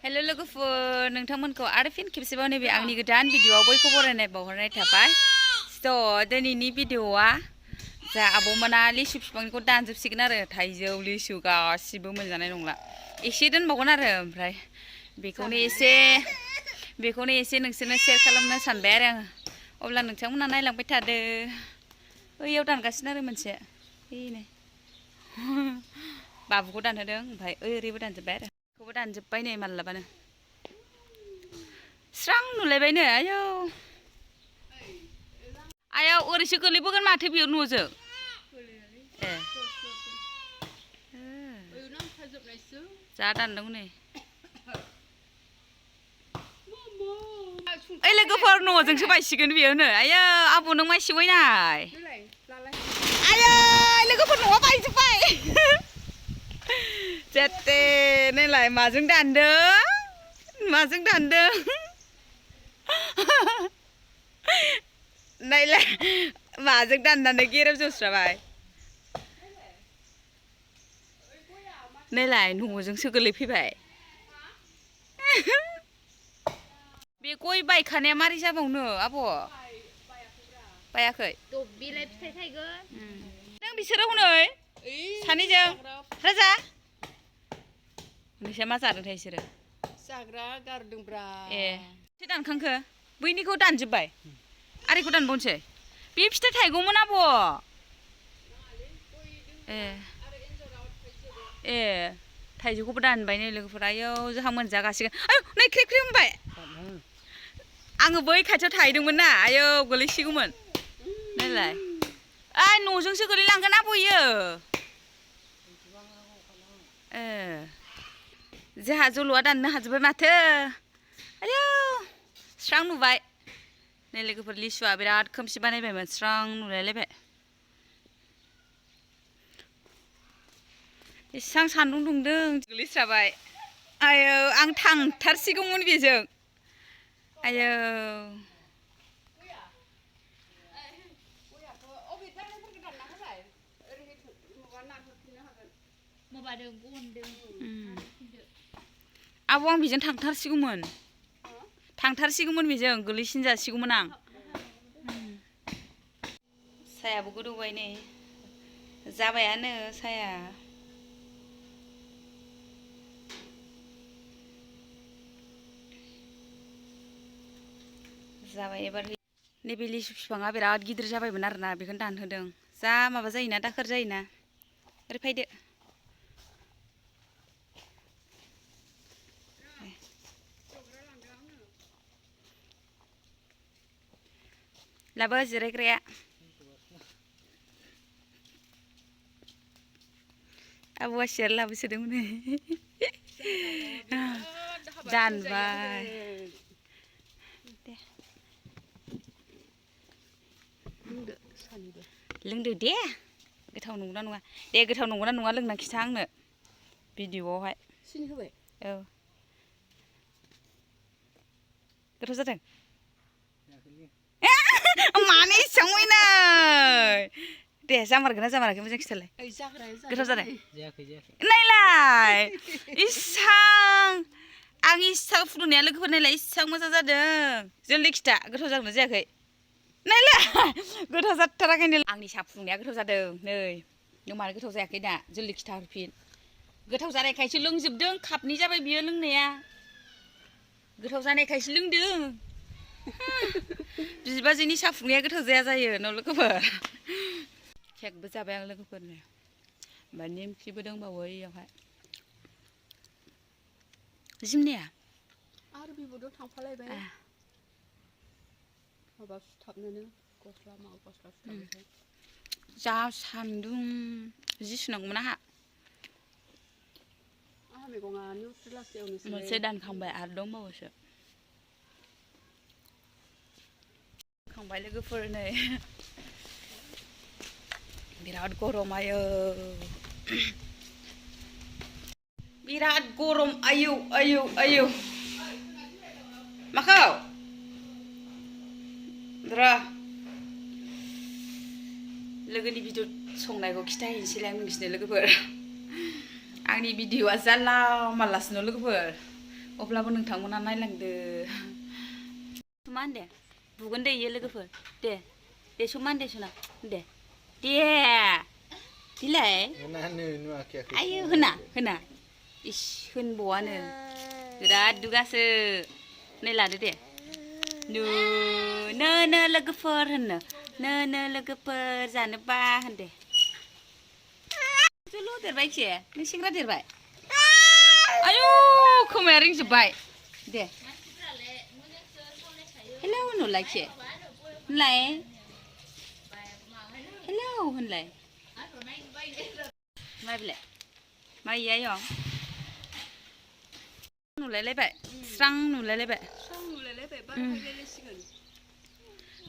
hello लोगोफोर नोंथांमोनखौ आरो फिन खेबसेबाव नैबे आंनि गोदान भिडिअआव बयखौ बरायनाय बावहरनाय थाबाय स' दिनैनि भिडिअआ जा आब'मोना लिसु बिफांखौ दानजोबसिगोन आरो थाइजौ लिसु गासिबो मोनजानाय नंला एसे दोनबावगोन आरो ओमफ्राय बेखौनो एसे नोंसोरनो शेयार खालामनो सानबाय आरो आङो अब्ला नोंथांमोना नायलांबाय थादो ओइयाव दानगासिनो आरो मोनसे ओइनै बाबुखौ दानहोदों ओमफ्राय ओरैबो दानजोब्बाय आरो खौबो दानजोब्बाय नै मालाबानो स्रां नुलायबायनो आयौ ओरैसो गोलैबोगोन माथो बेयाव न'जों ए जा दानदों नै ओइ लोगोफोर न'जोंसो बायसिगोन बेयो नै आयौ आबौ नों माइ सिवैनाय आयौ लोगोफोर न'आ बायजोब्बाय जेते नायलाय माजों दानदों नायलाय माजों दाननानै गेरेब जस्राबाय नायलाय न'जोंसो गोलैफैबाय बे गय बायखानाया मारै जाबावनो आब' बायाखै बिलाइ फिथाइ थायगोन नों बिसोरो हनै सानैजों राजा नोंसा मा जादोंथाय बिसोरो जाग्रा गारदोंब्रा ए एसे दानखांखो बैनिखौ दानजोब्बाय आरोखौ दानबावनोसै बे फिथाइ थाइगौमोन आब' ए थाइजौखौबो दानबाय नै लोगोफोर आयौ जोंहा मोनजागासिगोन आयौ नै ख्रि ख्रि होनबाय आङो बै खाथियाव थाहैदोंमोन ना आयौ गोलैसिगौमोन नायलाय ओइ न'जोंसो गोलैलांगोन आब' इयो जोंहा जलुआ दाननो हाजोब्बाय माथो आयौ स्रां नुबाय नै लोगोफोर लिसुआ बिराद खोमसि बानायबायमोन स्रां नुलायलायबाय एसेबां सान्दुं दुंदों गोलैस्राबाय आयौ आं थांथारसिगौमोन बेजों आयौ आब' आं बेजों थांथारसिगौमोन बेजों गोलैसिन जासिगौमोन आं सायाबो गोदौबाय नै जाबायानो साया जाबाय एबार नैबे लिसु बिफाङा बिराद गिदिर जाबायमोन आरोना बेखौनो दानहोदों जा माबा जायोना दाखोर जायोना ओरै फैदो लाबो जिरायग्राया आबौआ सियार लाबोसोदोंमोन दानबाय दे लोंदो दे गोथाव नंगौना नङा दे गोथाव नंगौना नङा लोंना खिथा आंनो भिडिअआवहाय सिनि होबाय औ गोथाव जादों मानो इसेबां मोनाय दे जामारगोन ना जामाराखै मोजां खिथालाय गोथाव जादों नायलाय इसां आं इसां फुदुंनाया लोगोफोर नायलाय इसां मोजां जादों जल्दि खिथा गोथाव जागोन ना जायाखै नायलाय गोथाव जाथाराखैनो आंनि साहा फुदुंनाया गोथाव जादों नै नों मानो गोथाव जायाखै दा जल्दि खिथा हरफिन गोथाव जानायखायसो लोंजोबदों कापनि जाबाय बियो लोंनाया गोथाव जानायखायसो लोंदों बिबाजैनि साहा फुदुंनाया गोथाव जायो न' लोगोफोर केकबो जाबाय आं लोगोफोरनो ओमफ्राय निमखिबो दंबावो इयावहाय जिमनाया आरो बिब'दो थांफालायबाय माबा सुथाबनोनो गस्ला सुथाबनोसै जा सान्दुं जि सुनांगौमोन आंहा मैगङा निउट्रिलासो एवनोसै मोनसे दानखांबाय आरो दंबावोसो खांबाय लोगोफोर नै बिराद गरम आयौ बिराद गरम आयौ माखौ र' लोगोनि भिडिअ संनायखौ खिथाहैनोसैलाय आं नोंसिनो लोगोफोर आंनि भिडिअआ जानला मानलासो न' लोगोफोर अब्लाबो नोंथांमोना नायलांदो मा होनदे बुगोन दे इयो लोगोफोर दे समान दे सना दे दिलाय आयो होना इस होनबावानो बिराद दुगासो नै लादो दे नो लोगोफोर होननो नो लोगोफोर जानोबा होनदे जोल' देरबाय खे नों सेंग्रा देरबाय आयु खोमाया रिंजोब्बाय दे हेलौ होनहरलाय खे होनलाय हेलौ होनलाय मा बिलाय मा इयायं नुलायलायबाय स्रां नुलायलायबाय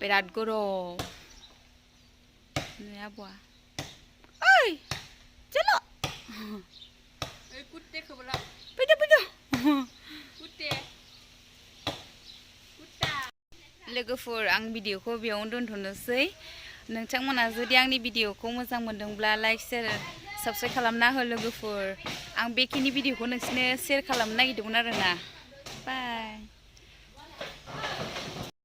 बिराद गरम नै आब'आ ओइ जेल' फैदो लोगोफोर आं भिडिअखौ बेयावनो दोनथ'नोसै नोंथांमोना जुदि आंनि भिडिअखौ मोजां मोनदोंब्ला लाइक शेयार साबस्क्राइब खालामना हो लोगोफोर आं बेखिनि भिडिअखौ नोंसोरनो शेयार खालामनो नागिरदोंमोन आरोना बाय